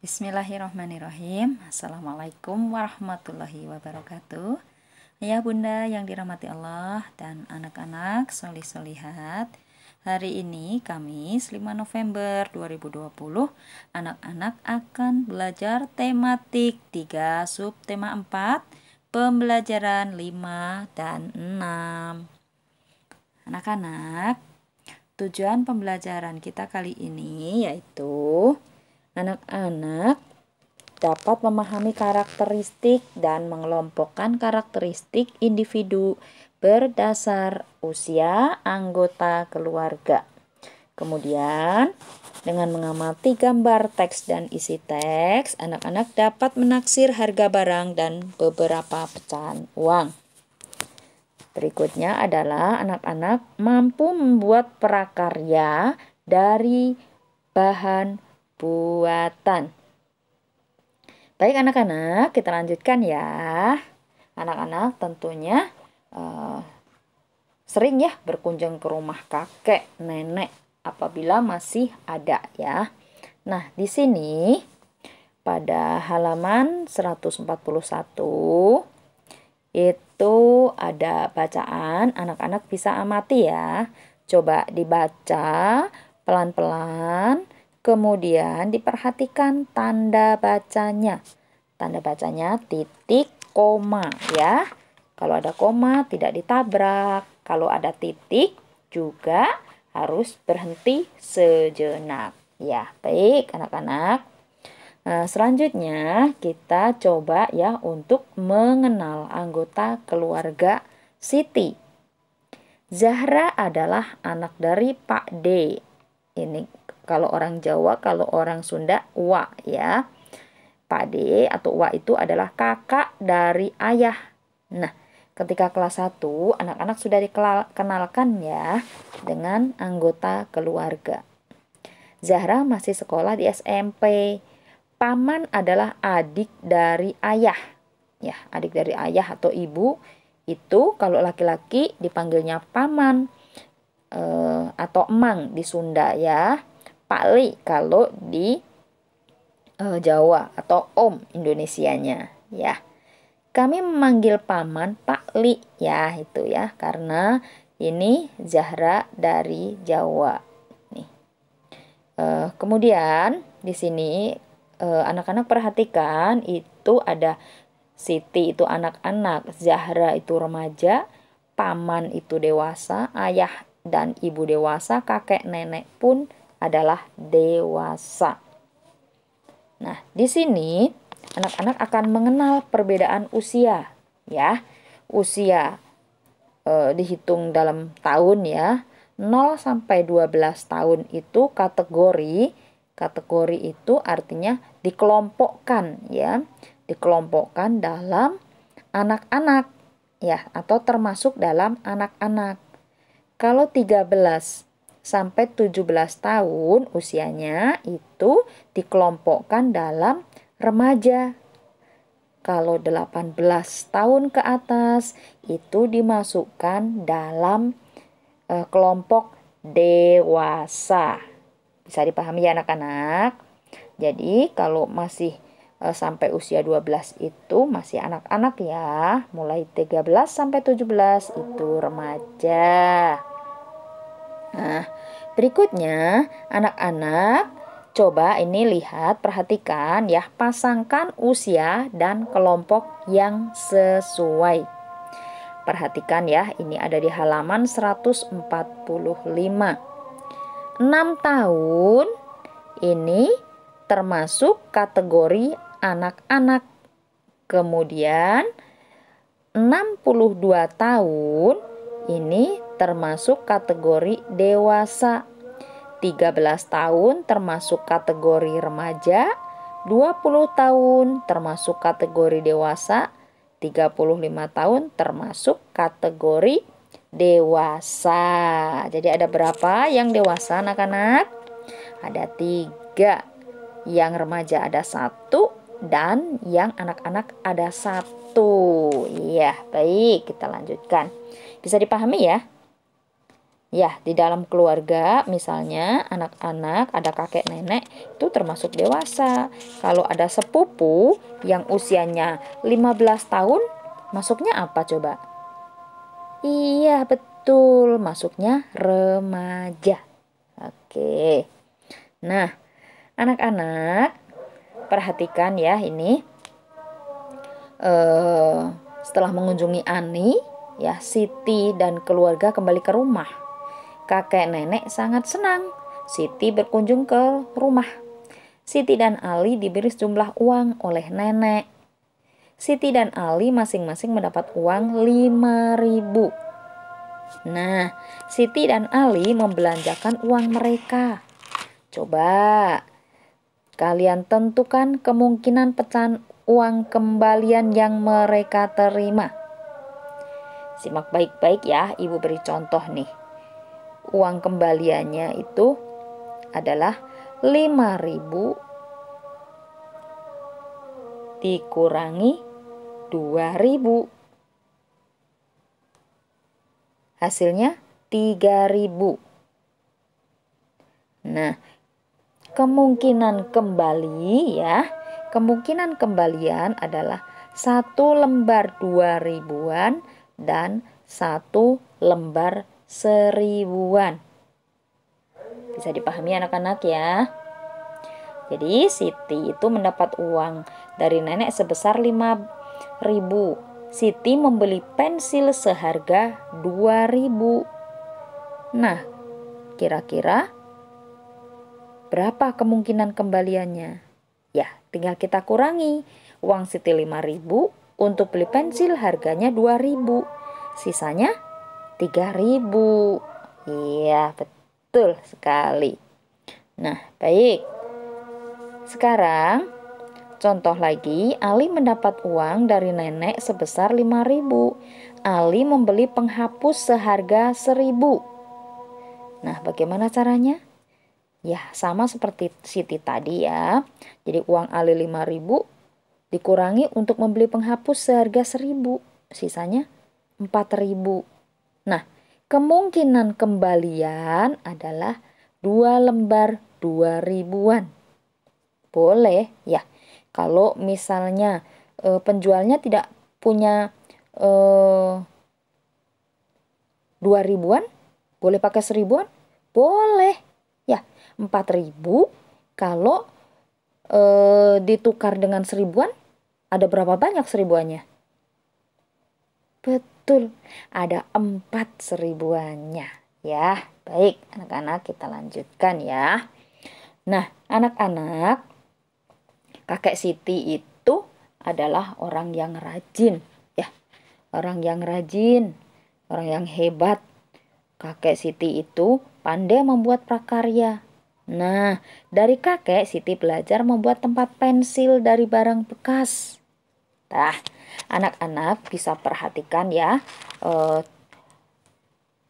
Bismillahirrahmanirrahim. Assalamualaikum warahmatullahi wabarakatuh. Ayah bunda yang dirahmati Allah dan anak-anak solih-solihat, hari ini Kamis 5 November 2020, anak-anak akan belajar tematik 3 subtema 4, pembelajaran 5 dan 6. Anak-anak, tujuan pembelajaran kita kali ini yaitu anak-anak dapat memahami karakteristik dan mengelompokkan karakteristik individu berdasar usia anggota keluarga. Kemudian, dengan mengamati gambar teks dan isi teks, anak-anak dapat menaksir harga barang dan beberapa pecahan uang. Berikutnya adalah anak-anak mampu membuat prakarya dari bahan buatan. Baik anak-anak, kita lanjutkan ya. Anak-anak tentunya sering ya berkunjung ke rumah kakek, nenek apabila masih ada ya. Nah, di sini pada halaman 141 itu ada bacaan, anak-anak bisa amati ya. Coba dibaca pelan-pelan. Kemudian diperhatikan tanda bacanya. Tanda bacanya titik, koma ya. Kalau ada koma tidak ditabrak. Kalau ada titik juga harus berhenti sejenak. Ya, baik anak-anak. Nah, selanjutnya kita coba ya untuk mengenal anggota keluarga Siti. Zahra adalah anak dari Pak D. Ini kalau orang Jawa, kalau orang Sunda, Wa ya. Pak D atau Wa itu adalah kakak dari ayah. Nah, ketika kelas 1, anak-anak sudah dikenalkan ya dengan anggota keluarga. Zahra masih sekolah di SMP. Paman adalah adik dari ayah. Ya, adik dari ayah atau ibu itu kalau laki-laki dipanggilnya paman atau emang di Sunda ya. Pakli kalau di Jawa atau om Indonesianya ya. Kami memanggil paman Pakli ya itu ya karena ini Zahra dari Jawa nih. Kemudian di sini anak-anak perhatikan itu ada Siti itu anak-anak, Zahra itu remaja, paman itu dewasa, ayah dan ibu dewasa, kakek nenek pun adalah dewasa. Nah, di sini anak-anak akan mengenal perbedaan usia ya. Usia dihitung dalam tahun ya. 0 sampai 12 tahun itu kategori. Kategori itu artinya dikelompokkan ya. Dikelompokkan dalam anak-anak ya atau termasuk dalam anak-anak. Kalau 13 sampai 17 tahun usianya itu dikelompokkan dalam remaja. Kalau 18 tahun ke atas itu dimasukkan dalam kelompok dewasa. Bisa dipahami ya anak-anak? Jadi kalau masih sampai usia 12 itu masih anak-anak ya. Mulai 13 sampai 17 itu remaja. Nah, berikutnya anak-anak coba ini lihat, perhatikan ya, pasangkan usia dan kelompok yang sesuai. Perhatikan ya, ini ada di halaman 145. 6 tahun ini termasuk kategori anak-anak. Kemudian 62 tahun ini termasuk kategori dewasa. 13 tahun termasuk kategori remaja. 20 tahun termasuk kategori dewasa. 35 tahun termasuk kategori dewasa. Jadi ada berapa yang dewasa anak-anak? Ada 3. Yang remaja ada 1 dan yang anak-anak ada 1. Iya, baik, kita lanjutkan. Bisa dipahami ya? Ya, di dalam keluarga misalnya anak-anak, ada kakek nenek itu termasuk dewasa. Kalau ada sepupu yang usianya 15 tahun, masuknya apa coba? Iya, betul, masuknya remaja. Oke. Nah, anak-anak, perhatikan ya ini. Setelah mengunjungi Ani, ya Siti dan keluarga kembali ke rumah. Kakek nenek sangat senang. Siti berkunjung ke rumah. Siti dan Ali diberi sejumlah uang oleh nenek. Siti dan Ali masing-masing mendapat uang 5.000. Nah, Siti dan Ali membelanjakan uang mereka. Coba kalian tentukan kemungkinan pecahan uang kembalian yang mereka terima. Simak baik-baik ya, Ibu beri contoh nih. Uang kembaliannya itu adalah 5.000 dikurangi 2.000. Hasilnya 3.000. Nah, kemungkinan kembali ya, kemungkinan kembalian adalah 1 lembar 2.000-an dan 1 lembar 1.000-an. Bisa dipahami anak-anak ya. Jadi Siti itu mendapat uang dari nenek sebesar 5.000. Siti membeli pensil seharga 2.000. Nah, kira-kira berapa kemungkinan kembaliannya? Ya, tinggal kita kurangi. Uang Siti 5.000 untuk beli pensil harganya 2.000. Sisanya 3.000. Iya, betul sekali. Nah, baik. Sekarang contoh lagi, Ali mendapat uang dari nenek sebesar 5.000. Ali membeli penghapus seharga 1.000. Nah, bagaimana caranya? Ya, sama seperti Siti tadi ya. Jadi uang Ali 5.000 dikurangi untuk membeli penghapus seharga 1.000. Sisanya 4.000. Nah, kemungkinan kembalian adalah 2 lembar 2.000-an. Boleh ya. Kalau misalnya penjualnya tidak punya 2.000-an, boleh pakai 1.000-an? Boleh. Ya, 4.000 kalau ditukar dengan 1.000-an, ada berapa banyak 1.000-annya? Betul, ada 4 1.000-annya. Ya, baik anak-anak, kita lanjutkan ya. Nah, anak-anak, kakek Siti itu adalah orang yang rajin, ya. Orang yang rajin, orang yang hebat. Kakek Siti itu pandai membuat prakarya. Nah, dari kakek Siti belajar membuat tempat pensil dari barang bekas. Nah, anak-anak bisa perhatikan ya,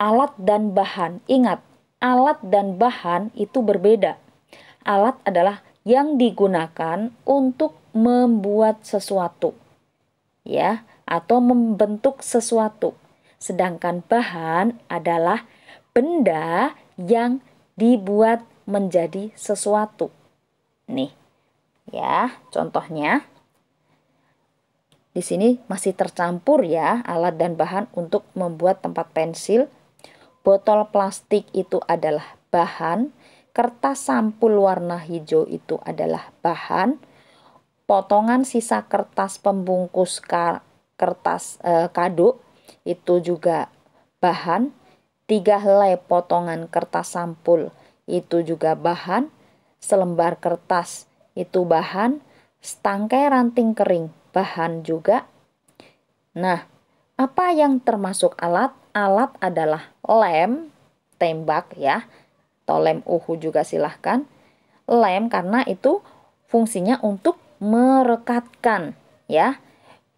alat dan bahan. Ingat, alat dan bahan itu berbeda. Alat adalah yang digunakan untuk membuat sesuatu, ya, atau membentuk sesuatu. Sedangkan bahan adalah benda yang dibuat menjadi sesuatu. Nih, ya, contohnya di sini masih tercampur ya alat dan bahan untuk membuat tempat pensil. Botol plastik itu adalah bahan, kertas sampul warna hijau itu adalah bahan, potongan sisa kertas pembungkus kertas kado itu juga bahan, 3 helai potongan kertas sampul itu juga bahan, selembar kertas itu bahan, setangkai ranting kering bahan juga. Nah, apa yang termasuk alat? Alat adalah lem, tembak ya, atau lem uhu juga silahkan. Lem karena itu fungsinya untuk merekatkan ya,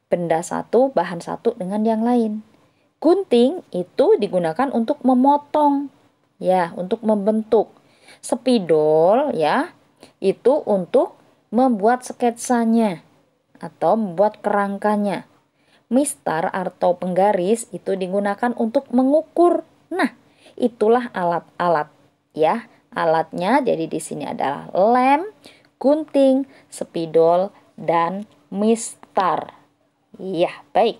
benda satu, bahan satu dengan yang lain. Gunting itu digunakan untuk memotong, ya, untuk membentuk. Spidol, ya, itu untuk membuat sketsanya atau membuat kerangkanya. Mistar atau penggaris itu digunakan untuk mengukur. Nah, Itulah alat-alat ya. Alatnya jadi di sini adalah lem, gunting, spidol, dan mistar. Iya, baik.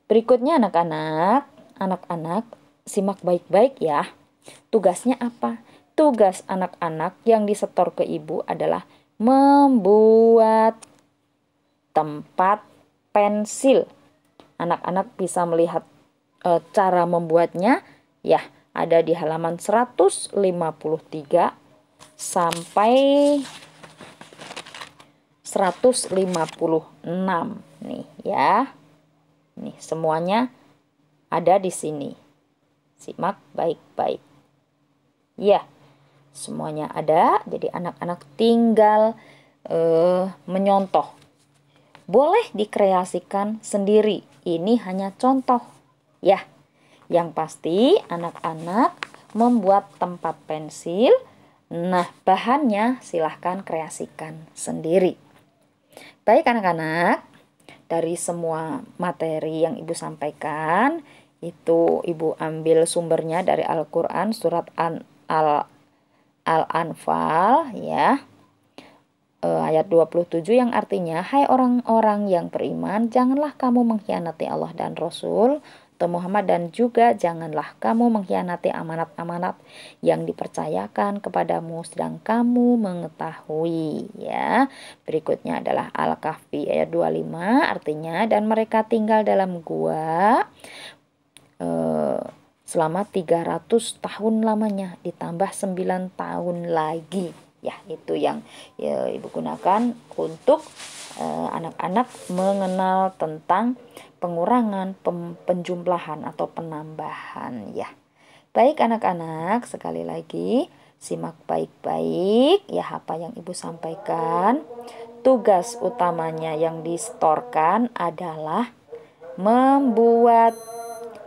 Berikutnya anak-anak simak baik-baik ya. Tugasnya apa? Tugas anak-anak yang disetor ke ibu adalah membuat tempat pensil. Anak-anak bisa melihat cara membuatnya ya, ada di halaman 153 sampai 156 nih ya. Nih semuanya ada di sini. Simak baik-baik. Ya, semuanya ada. Jadi anak-anak tinggal menyontoh. Boleh dikreasikan sendiri. Ini hanya contoh. Ya, yang pasti anak-anak membuat tempat pensil. Nah, bahannya silahkan kreasikan sendiri. Baik anak-anak, dari semua materi yang Ibu sampaikan, itu Ibu ambil sumbernya dari Al-Quran surat Al-Anfal ya. Ayat 27 yang artinya, hai orang-orang yang beriman, janganlah kamu mengkhianati Allah dan Rasul atau Muhammad, dan juga janganlah kamu mengkhianati amanat-amanat yang dipercayakan kepadamu sedang kamu mengetahui ya. Berikutnya adalah Al-Kahfi ayat 25 artinya, dan mereka tinggal dalam gua selama 300 tahun lamanya ditambah 9 tahun lagi. Ya, itu yang ya, Ibu gunakan untuk anak-anak mengenal tentang pengurangan, penjumlahan atau penambahan ya. Baik anak-anak, sekali lagi simak baik-baik ya apa yang Ibu sampaikan. Tugas utamanya yang distorkan adalah membuat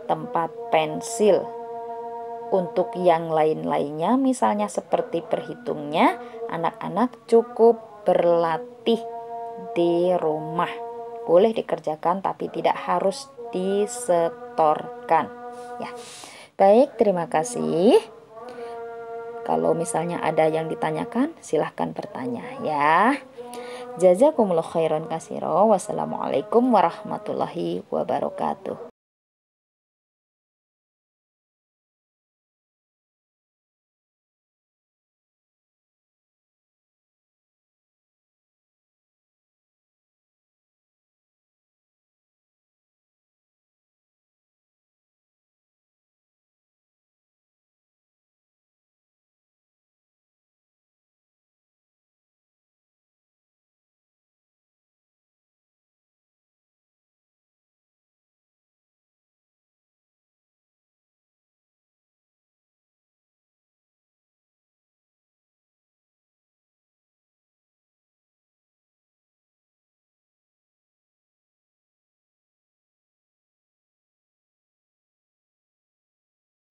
tempat pensil. Untuk yang lain-lainnya, misalnya seperti berhitungnya, anak-anak cukup berlatih di rumah. Boleh dikerjakan tapi tidak harus disetorkan. Ya. Baik, terima kasih. Kalau misalnya ada yang ditanyakan, silahkan bertanya ya. Jazakumullah khairan katsira. Wassalamualaikum warahmatullahi wabarakatuh.